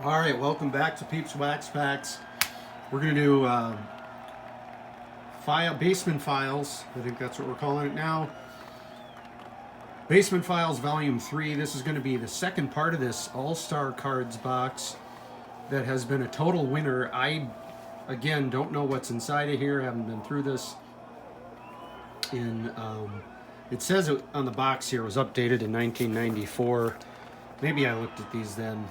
All right, welcome back to Peeps Wax Packs. We're going to do Basement Files. I think that's what we're calling it now. Basement Files Volume 3. This is going to be the second part of this All-Star Cards box that has been a total winner. I, again, don't know what's inside of here. I haven't been through this. It says it on the box here, it was updated in 1994. Maybe I looked at these then.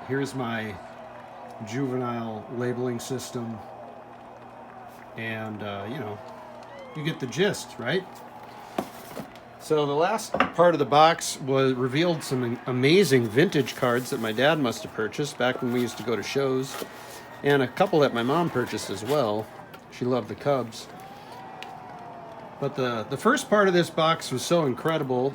Here's my juvenile labeling system, and you know, you get the gist, right? So the last part of the box revealed some amazing vintage cards that my dad must have purchased back when we used to go to shows, and a couple that my mom purchased as well. She loved the Cubs. But the first part of this box was so incredible.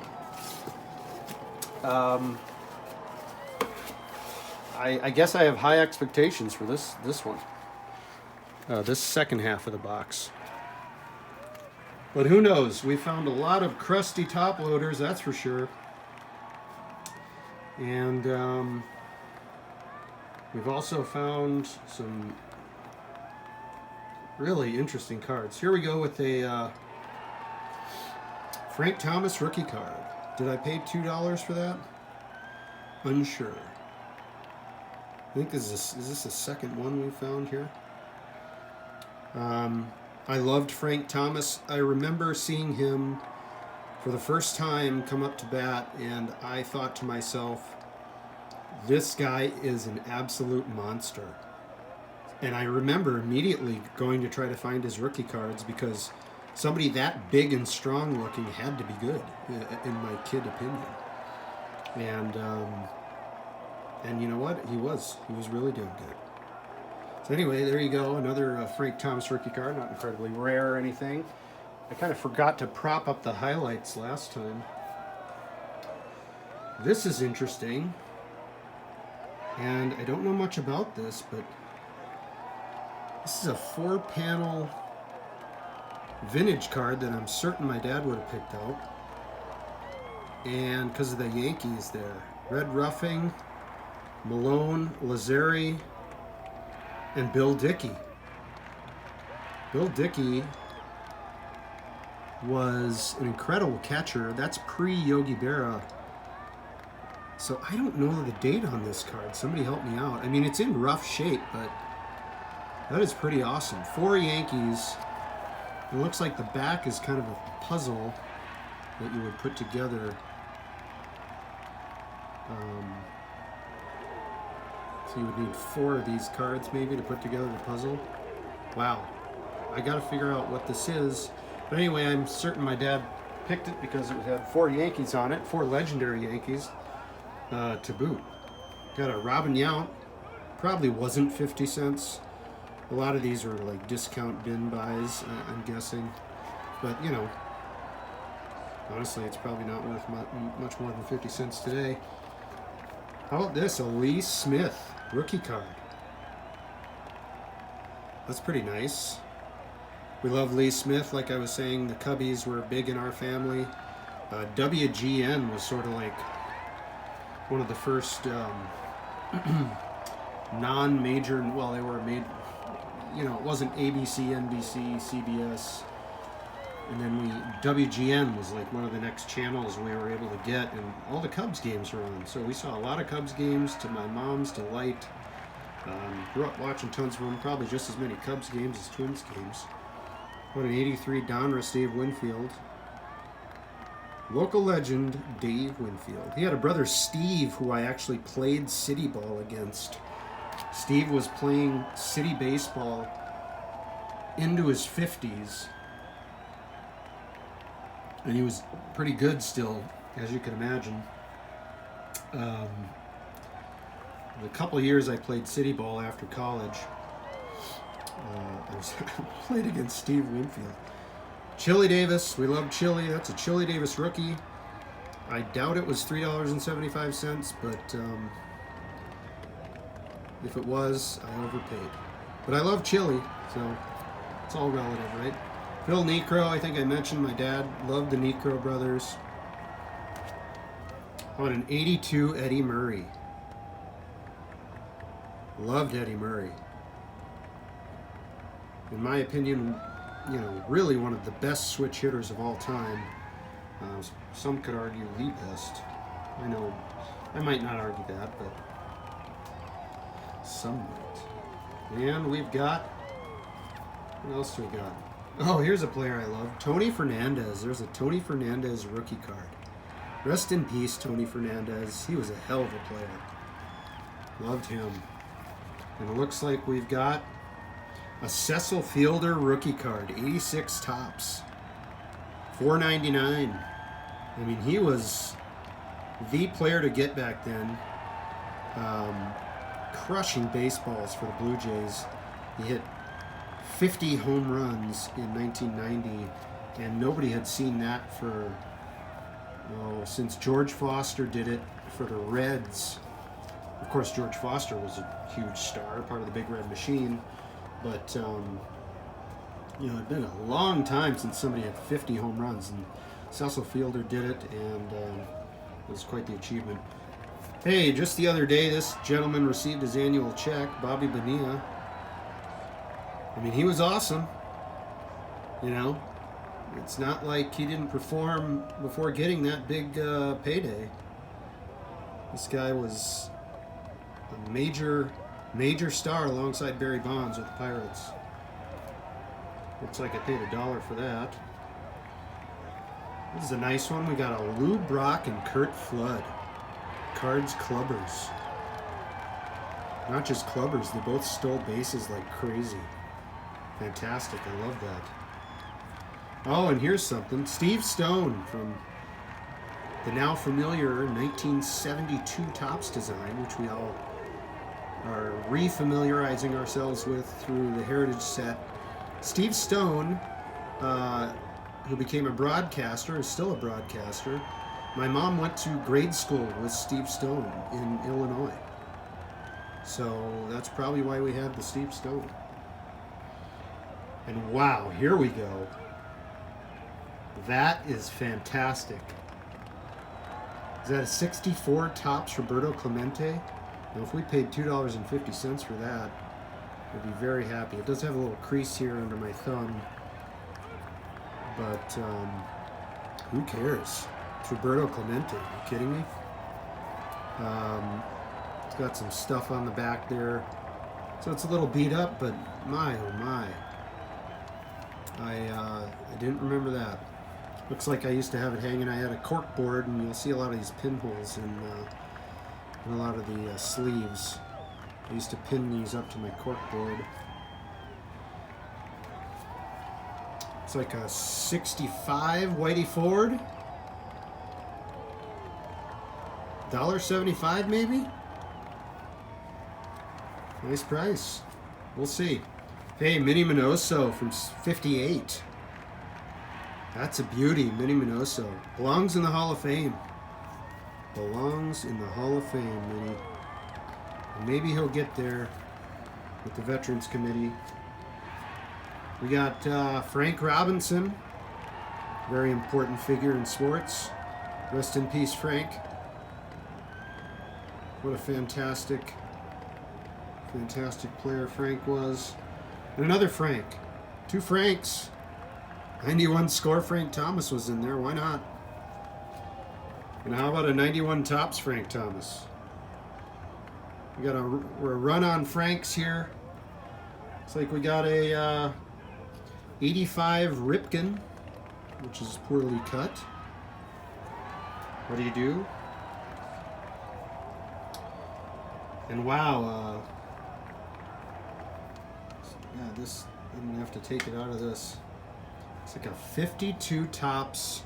I guess I have high expectations for this one. This second half of the box. But who knows? We found a lot of crusty top loaders, that's for sure. And we've also found some really interesting cards. Here we go with a Frank Thomas rookie card. Did I pay $2 for that? Unsure. I think is this the second one we found here? I loved Frank Thomas. I remember seeing him for the first time come up to bat, and I thought to myself, this guy is an absolute monster. And I remember immediately going to try to find his rookie cards because somebody that big and strong looking had to be good, in my kid opinion. And you know what? He was really doing good. So anyway, there you go. Another Frank Thomas rookie card. Not incredibly rare or anything. I kind of forgot to prop up the highlights last time. This is interesting. And I don't know much about this, but this is a 4-panel vintage card that I'm certain my dad would have picked out. And because of the Yankees there. Red Ruffing, Malone, Lazzeri, and Bill Dickey. Bill Dickey was an incredible catcher. That's pre-Yogi Berra. So I don't know the date on this card. Somebody help me out. I mean, it's in rough shape, but that is pretty awesome. 4 Yankees. It looks like the back is kind of a puzzle that you would put together. So you would need 4 of these cards maybe to put together the puzzle. Wow. I gotta figure out what this is. But anyway, I'm certain my dad picked it because it had 4 Yankees on it, 4 legendary Yankees to boot. Got a Robin Yount. Probably wasn't 50 cents. A lot of these were like discount bin buys, I'm guessing. But, you know, honestly, it's probably not worth much more than 50 cents today. How about this? A Lee Smith rookie card. That's pretty nice. We love Lee Smith. Like I was saying, the Cubbies were big in our family. WGN was sort of like one of the first non-major, well, they were made, you know, it wasn't ABC, NBC, CBS. And then WGN was like one of the next channels we were able to get, and all the Cubs games were on. So we saw a lot of Cubs games, to my mom's delight. Grew up watching tons of them, probably just as many Cubs games as Twins games. What an 83 Donruss Dave Winfield. Local legend Dave Winfield. He had a brother Steve who I actually played city ball against. Steve was playing city baseball into his 50s. And he was pretty good still, as you can imagine. The couple of years I played city ball after college, I played against Steve Winfield. Chili Davis, we love Chili. That's a Chili Davis rookie. I doubt it was $3.75, but if it was, I overpaid. But I love Chili, so it's all relative, right? Phil Niekro, I think I mentioned my dad loved the Niekro brothers. On an 82 Eddie Murray. Loved Eddie Murray. In my opinion, you know, really one of the best switch hitters of all time. Some could argue the best. I know, I might not argue that, but some might. And we've got, what else do we got? Oh, here's a player I love, Tony Fernandez. There's a Tony Fernandez rookie card. Rest in peace, Tony Fernandez. He was a hell of a player. Loved him. And it looks like we've got a Cecil Fielder rookie card, 86 tops, $4.99. I mean, he was the player to get back then. Crushing baseballs for the Blue Jays. He hit 50 home runs in 1990, and nobody had seen that for, since George Foster did it for the Reds. Of course, George Foster was a huge star, part of the Big Red Machine, but you know, it'd been a long time since somebody had 50 home runs, and Cecil Fielder did it, and it was quite the achievement. Hey, just the other day, this gentleman received his annual check, Bobby Bonilla. I mean, he was awesome. You know, it's not like he didn't perform before getting that big payday. This guy was a major star alongside Barry Bonds with the Pirates. Looks like I paid $1 for that. This is a nice one. We got a Lou Brock and Kurt Flood. Cards Clubbers. Not just clubbers, they both stole bases like crazy. Fantastic, I love that. Oh, and here's something. Steve Stone from the now familiar 1972 Topps design, which we all are re-familiarizing ourselves with through the Heritage set. Steve Stone, who became a broadcaster, is still a broadcaster. My mom went to grade school with Steve Stone in Illinois. So that's probably why we have the Steve Stone. And wow, here we go. That is fantastic. Is that a 64 Topps Roberto Clemente? Now, if we paid $2.50 for that, I'd be very happy. It does have a little crease here under my thumb, but who cares? It's Roberto Clemente. Are you kidding me? It's got some stuff on the back there, so it's a little beat up, but my oh my. I didn't remember that. Looks like I used to have it hanging. I had a cork board, and you'll see a lot of these pinholes in a lot of the sleeves. I used to pin these up to my cork board. It's like a 65 Whitey Ford. $1.75 maybe? Nice price. We'll see. Hey, Minnie Minoso from 58. That's a beauty, Minnie Minoso. Belongs in the Hall of Fame. Belongs in the Hall of Fame, Minnie. And maybe he'll get there with the Veterans Committee. We got Frank Robinson, very important figure in sports. Rest in peace, Frank. What a fantastic player Frank was. And another Frank. Two Franks. 91 score Frank Thomas was in there. Why not? And how about a 91 Topps Frank Thomas? We're a run on Franks here. Looks like we got a 85 Ripken, which is poorly cut. What do you do? And wow, yeah, this, I'm gonna have to take it out of this. It's like a 52 Topps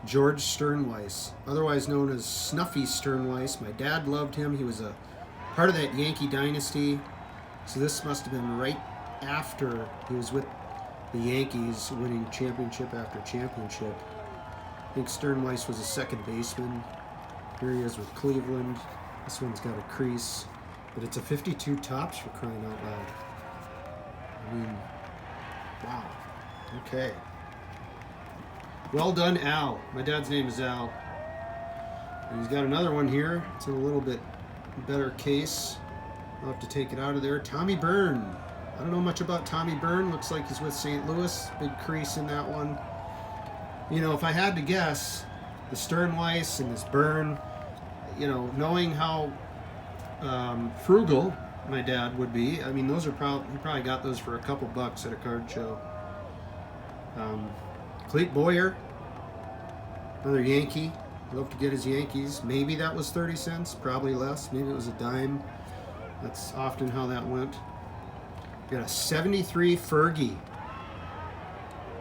George Sternweiss, otherwise known as Snuffy Sternweiss. My dad loved him. He was a part of that Yankee dynasty. So this must have been right after he was with the Yankees, winning championship after championship. I think Sternweiss was a second baseman. Here he is with Cleveland. This one's got a crease, but it's a 52 Topps, for crying out loud. I mean, wow. Okay. Well done, Al. My dad's name is Al. And he's got another one here. It's in a little bit better case. I'll have to take it out of there. Tommy Byrne. I don't know much about Tommy Byrne. Looks like he's with St. Louis. Big crease in that one. You know, if I had to guess, the Sternweiss and this Byrne, you know, knowing how frugal my dad would be, I mean, those are he probably got those for a couple bucks at a card show. CLETE Boyer, another Yankee. Love to get his Yankees. Maybe that was 30 cents, probably less. Maybe it was a dime. That's often how that went. Got a 73 Fergie.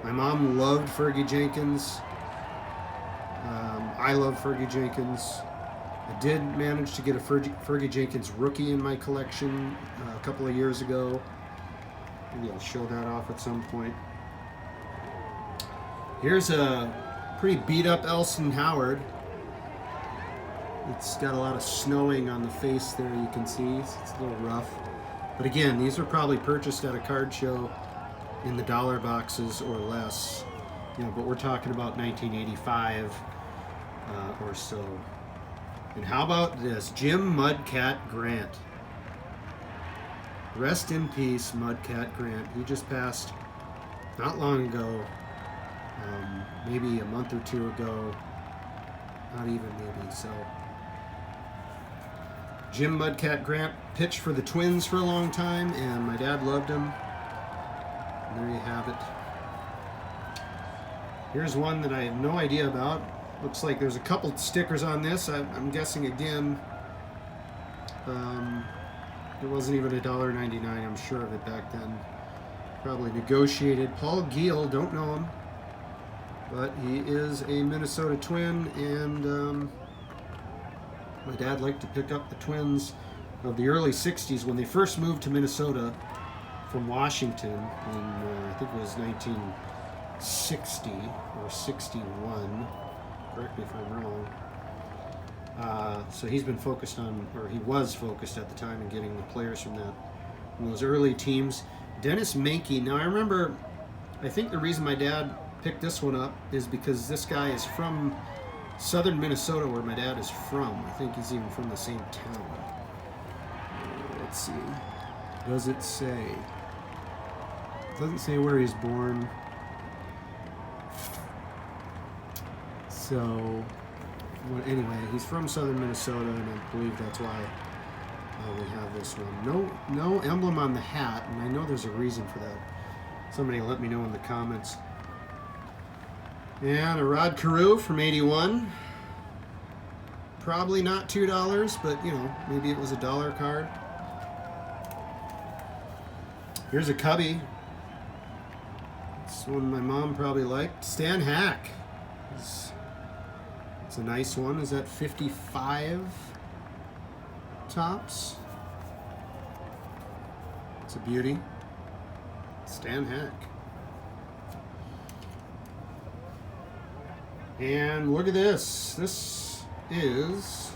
My mom loved Fergie Jenkins. I love Fergie Jenkins. I did manage to get a Fergie Jenkins rookie in my collection a couple of years ago. Maybe I'll show that off at some point. Here's a pretty beat up Elson Howard. It's got a lot of snowing on the face there, you can see. It's a little rough. But again, these are probably purchased at a card show in the dollar boxes or less. You know, but we're talking about 1985 or so. And how about this? Jim Mudcat Grant. Rest in peace, Mudcat Grant. He just passed not long ago. Maybe a month or two ago. Not even maybe, so. Jim Mudcat Grant pitched for the Twins for a long time, and my dad loved him. And there you have it. Here's one that I have no idea about. Looks like there's a couple stickers on this. I'm guessing again, it wasn't even $1.99. I'm sure of it back then. Probably negotiated. Paul Giel, don't know him, but he is a Minnesota Twin, and my dad liked to pick up the Twins of the early 60s when they first moved to Minnesota from Washington in, I think it was 1960 or 61. Correct me if I'm wrong. So he's been focused on, or he was focused at the time, in getting the players from those early teams. Dennis Menke. Now I remember, I think the reason my dad picked this one up is because this guy is from southern Minnesota, where my dad is from. I think he's even from the same town. Let's see. Does it say? It doesn't say where he's born. So, well, anyway, he's from southern Minnesota, and I believe that's why we have this one. No emblem on the hat, and I know there's a reason for that. Somebody let me know in the comments. And a Rod Carew from 81. Probably not $2, but you know, maybe it was a dollar card. Here's a Cubby. It's one my mom probably liked. Stan Hack. It's a nice one. Is that 55 tops? It's a beauty. Stan Hack. And look at this. This is...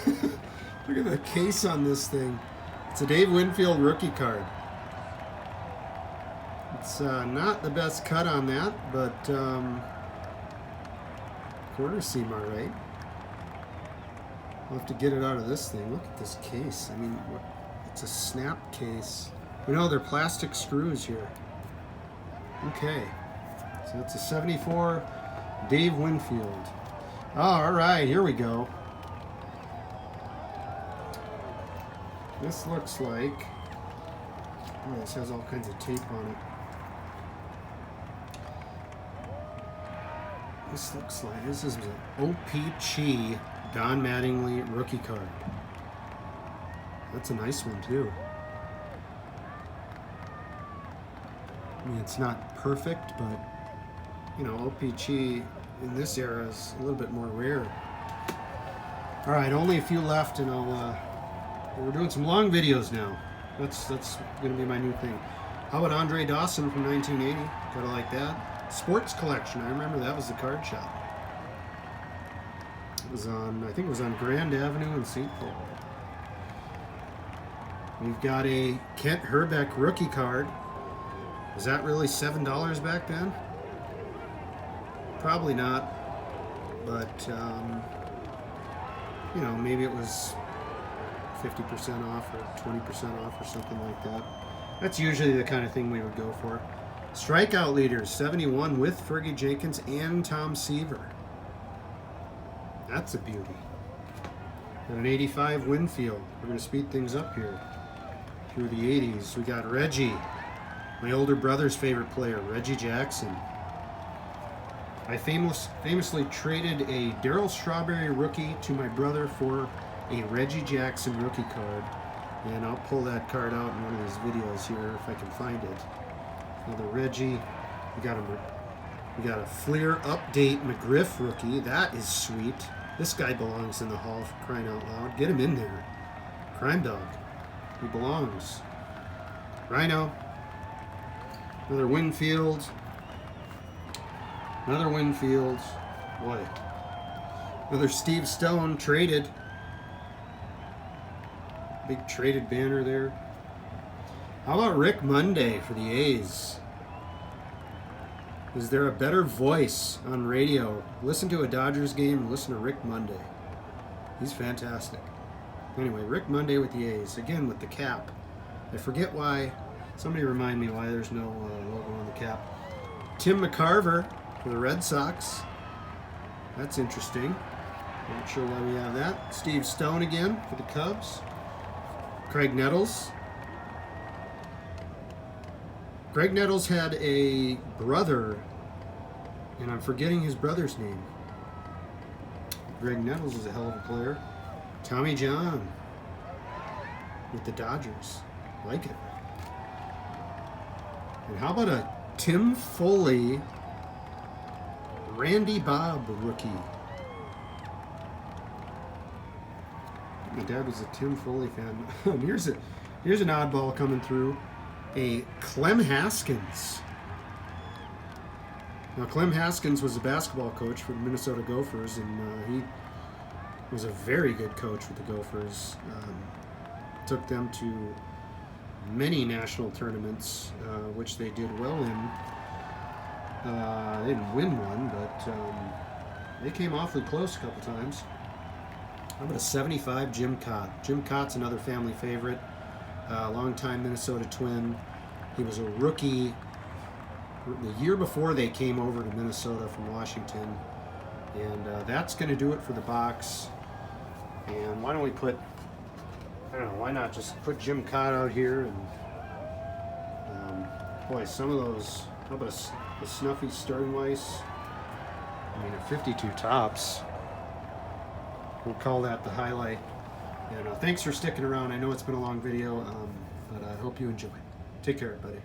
look at the case on this thing. It's a Dave Winfield rookie card. It's not the best cut on that, but quarter seam all right. I'll have to get it out of this thing. Look at this case. I mean, it's a snap case. You know, they're plastic screws here. Okay. So it's a 74 Dave Winfield. All right, here we go. This looks like... oh, this has all kinds of tape on it. This looks like... this is an OPC Don Mattingly rookie card. That's a nice one, too. I mean, it's not perfect, but, you know, OPC in this era is a little bit more rare. All right, only a few left, and we're doing some long videos now. That's going to be my new thing. How about Andre Dawson from 1980? Kind of like that. Sports Collection. I remember that was the card shop. It was on, I think it was on Grand Avenue in St. Paul. We've got a Kent Herbeck rookie card. Was that really $7 back then? Probably not, but you know, maybe it was 50% off or 20% off or something like that. That's usually the kind of thing we would go for. Strikeout leaders, 71 with Fergie Jenkins and Tom Seaver. That's a beauty. And an 85 Winfield. We're going to speed things up here through the 80s. We got Reggie, my older brother's favorite player, Reggie Jackson. I famously traded a Darryl Strawberry rookie to my brother for a Reggie Jackson rookie card. And I'll pull that card out in one of these videos here if I can find it. Another Reggie. We got a Fleer Update McGriff rookie. That is sweet. This guy belongs in the Hall for crying out loud. Get him in there. Crime Dog. He belongs. Rhino. Another Winfield. Another Winfield. Boy. Another Steve Stone traded. Big traded banner there. How about Rick Monday for the A's? Is there a better voice on radio? Listen to a Dodgers game and listen to Rick Monday. He's fantastic. Anyway, Rick Monday with the A's. Again, with the cap. I forget why. Somebody remind me why there's no logo on the cap. Tim McCarver for the Red Sox. That's interesting. Not sure why we have that. Steve Stone again for the Cubs. Craig Nettles. Greg Nettles had a brother, and I'm forgetting his brother's name. Greg Nettles is a hell of a player. Tommy John with the Dodgers. Like it. And how about a Tim Foley Randy Bob rookie? My dad was a Tim Foley fan. Here's an oddball coming through. A Clem Haskins. Now, Clem Haskins was a basketball coach for the Minnesota Gophers, and he was a very good coach with the Gophers. Took them to many national tournaments, which they did well in. They didn't win one, but they came awfully close a couple times. How about a 75 Jim KAAT? Jim KAAT's another family favorite. Longtime Minnesota Twin. He was a rookie the year before they came over to Minnesota from Washington. And that's going to do it for the box. And why don't we put, I don't know, why not just put Jim KAAT out here? And boy, some of those, how about a Snuffy Sternweiss? I mean, a 52 tops. We'll call that the highlight. And thanks for sticking around. I know it's been a long video, but I hope you enjoy. Take care, everybody.